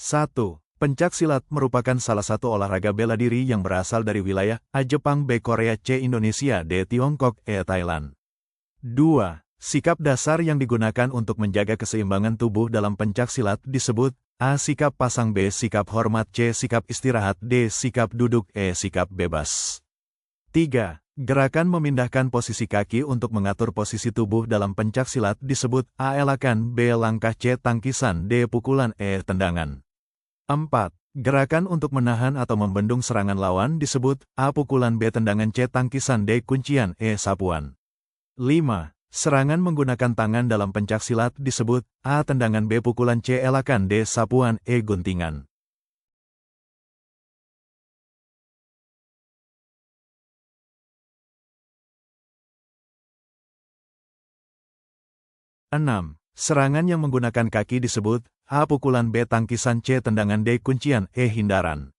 1. Pencaksilat merupakan salah satu olahraga bela diri yang berasal dari wilayah A. Jepang, B. Korea, C. Indonesia, D. Tiongkok, E. Thailand. 2. Sikap dasar yang digunakan untuk menjaga keseimbangan tubuh dalam pencaksilat disebut A. Sikap pasang, B. Sikap hormat, C. Sikap istirahat, D. Sikap duduk, E. Sikap bebas. 3. Gerakan memindahkan posisi kaki untuk mengatur posisi tubuh dalam pencaksilat disebut A. Elakan, B. Langkah, C. Tangkisan, D. Pukulan, E. Tendangan. 4. Gerakan untuk menahan atau membendung serangan lawan disebut A. Pukulan, B. Tendangan, C. Tangkisan, D. Kuncian, E. Sapuan. 5. Serangan menggunakan tangan dalam pencaksilat disebut A. Tendangan, B. Pukulan, C. Elakan, D. Sapuan, E. Guntingan. 6. Serangan yang menggunakan kaki disebut A. Pukulan, B. Tangkisan, C. Tendangan, D. Kuncian, E. Hindaran.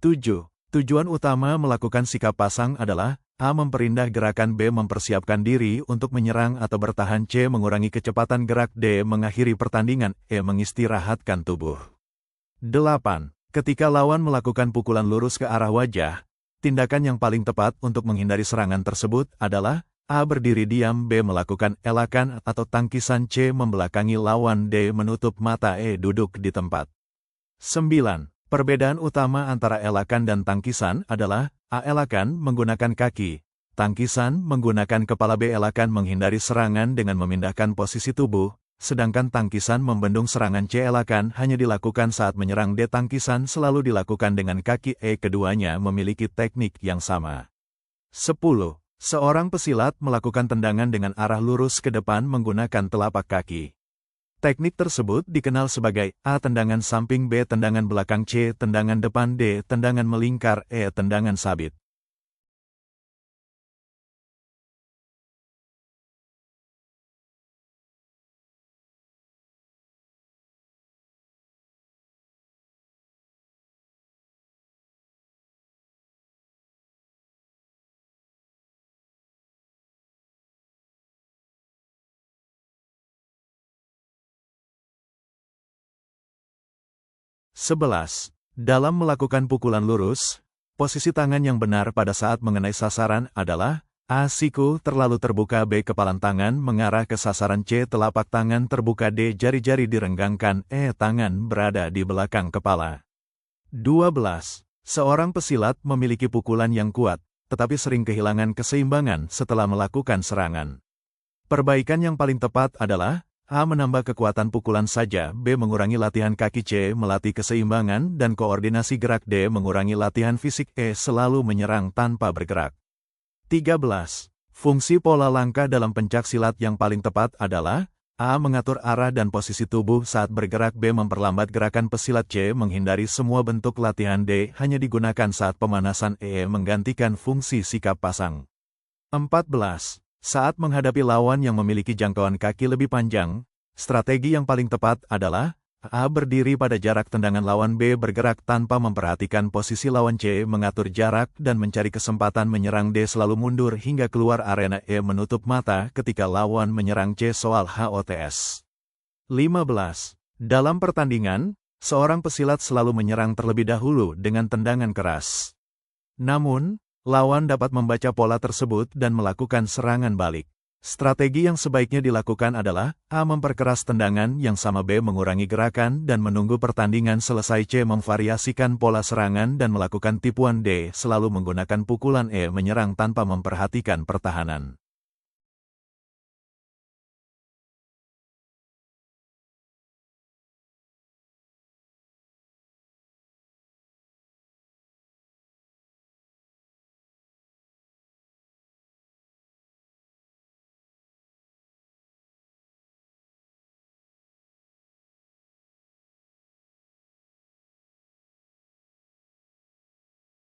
7. Tujuan utama melakukan sikap pasang adalah A. Memperindah gerakan, B. Mempersiapkan diri untuk menyerang atau bertahan, C. Mengurangi kecepatan gerak, D. Mengakhiri pertandingan, E. Mengistirahatkan tubuh. 8. Ketika lawan melakukan pukulan lurus ke arah wajah, tindakan yang paling tepat untuk menghindari serangan tersebut adalah A. Berdiri diam, B. Melakukan elakan atau tangkisan, C. Membelakangi lawan, D. Menutup mata, E. Duduk di tempat. 9. Perbedaan utama antara elakan dan tangkisan adalah A. Elakan menggunakan kaki, tangkisan menggunakan kepala, B. Elakan menghindari serangan dengan memindahkan posisi tubuh, sedangkan tangkisan membendung serangan, C. Elakan hanya dilakukan saat menyerang, D. Tangkisan selalu dilakukan dengan kaki, E. Keduanya memiliki teknik yang sama. 10. Seorang pesilat melakukan tendangan dengan arah lurus ke depan menggunakan telapak kaki. Teknik tersebut dikenal sebagai A. Tendangan samping, B. Tendangan belakang, C. Tendangan depan, D. Tendangan melingkar, E. Tendangan sabit. Sebelas. Dalam melakukan pukulan lurus, posisi tangan yang benar pada saat mengenai sasaran adalah A. Siku terlalu terbuka, B. Kepalan tangan mengarah ke sasaran, C. Telapak tangan terbuka, D. Jari-jari direnggangkan, E. Tangan berada di belakang kepala. 12. Seorang pesilat memiliki pukulan yang kuat, tetapi sering kehilangan keseimbangan setelah melakukan serangan. Perbaikan yang paling tepat adalah A. Menambah kekuatan pukulan saja, B. Mengurangi latihan kaki, C. Melatih keseimbangan dan koordinasi gerak, D. Mengurangi latihan fisik, E. Selalu menyerang tanpa bergerak. 13. Fungsi pola langkah dalam pencaksilat yang paling tepat adalah A. Mengatur arah dan posisi tubuh saat bergerak, B. Memperlambat gerakan pesilat, C. Menghindari semua bentuk latihan, D. Hanya digunakan saat pemanasan, E. Menggantikan fungsi sikap pasang. 14. Saat menghadapi lawan yang memiliki jangkauan kaki lebih panjang, strategi yang paling tepat adalah A. Berdiri pada jarak tendangan lawan, B. Bergerak tanpa memperhatikan posisi lawan, C. Mengatur jarak dan mencari kesempatan menyerang, D. Selalu mundur hingga keluar arena, E. Menutup mata ketika lawan menyerang, C. Soal HOTS. 15. Dalam pertandingan, seorang pesilat selalu menyerang terlebih dahulu dengan tendangan keras. Namun, lawan dapat membaca pola tersebut dan melakukan serangan balik. Strategi yang sebaiknya dilakukan adalah A. Memperkeras tendangan yang sama, B. Mengurangi gerakan dan menunggu pertandingan selesai, C. Memvariasikan pola serangan dan melakukan tipuan, D. Selalu menggunakan pukulan, E. Menyerang tanpa memperhatikan pertahanan.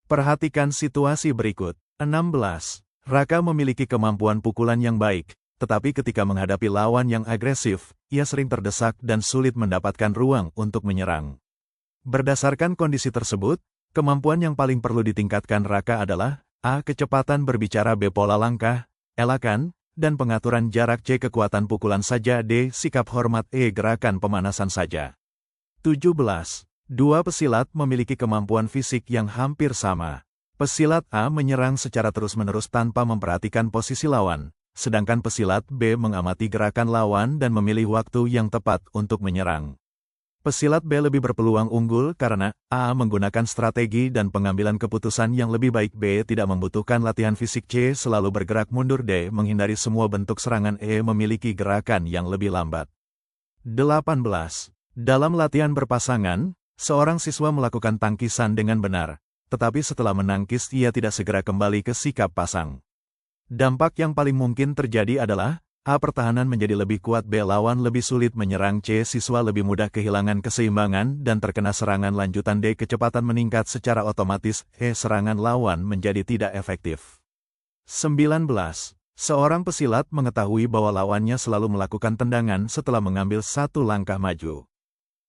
Perhatikan situasi berikut. 16. Raka memiliki kemampuan pukulan yang baik, tetapi ketika menghadapi lawan yang agresif, ia sering terdesak dan sulit mendapatkan ruang untuk menyerang. Berdasarkan kondisi tersebut, kemampuan yang paling perlu ditingkatkan Raka adalah A. Kecepatan berbicara, B. Pola langkah, elakan, dan pengaturan jarak, C. Kekuatan pukulan saja, D. Sikap hormat, E. Gerakan pemanasan saja. 17. Dua pesilat memiliki kemampuan fisik yang hampir sama. Pesilat A menyerang secara terus-menerus tanpa memperhatikan posisi lawan, sedangkan pesilat B mengamati gerakan lawan dan memilih waktu yang tepat untuk menyerang. Pesilat B lebih berpeluang unggul karena A menggunakan strategi dan pengambilan keputusan yang lebih baik. B tidak membutuhkan latihan fisik. C selalu bergerak mundur. D menghindari semua bentuk serangan. E memiliki gerakan yang lebih lambat. 18. Dalam latihan berpasangan, seorang siswa melakukan tangkisan dengan benar, tetapi setelah menangkis ia tidak segera kembali ke sikap pasang. Dampak yang paling mungkin terjadi adalah A. Pertahanan menjadi lebih kuat. B. Lawan lebih sulit menyerang. C. Siswa lebih mudah kehilangan keseimbangan dan terkena serangan lanjutan. D. Kecepatan meningkat secara otomatis. E. Serangan lawan menjadi tidak efektif. 19. Seorang pesilat mengetahui bahwa lawannya selalu melakukan tendangan setelah mengambil satu langkah maju.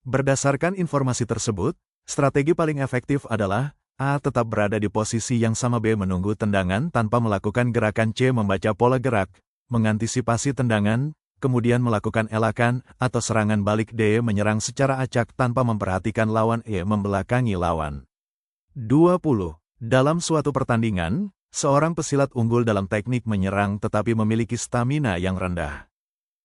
Berdasarkan informasi tersebut, strategi paling efektif adalah A. Tetap berada di posisi yang sama. B. Menunggu tendangan tanpa melakukan gerakan. C. Membaca pola gerak, mengantisipasi tendangan, kemudian melakukan elakan atau serangan balik. D. Menyerang secara acak tanpa memperhatikan lawan. E. Membelakangi lawan. 20. Dalam suatu pertandingan, seorang pesilat unggul dalam teknik menyerang tetapi memiliki stamina yang rendah.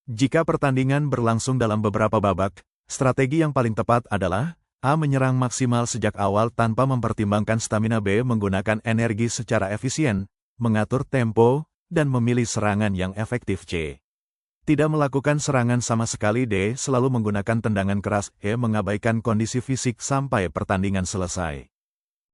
Jika pertandingan berlangsung dalam beberapa babak, strategi yang paling tepat adalah A. Menyerang maksimal sejak awal tanpa mempertimbangkan stamina. B. Menggunakan energi secara efisien, mengatur tempo, dan memilih serangan yang efektif. C. Tidak melakukan serangan sama sekali. D. Selalu menggunakan tendangan keras. E. Mengabaikan kondisi fisik sampai pertandingan selesai.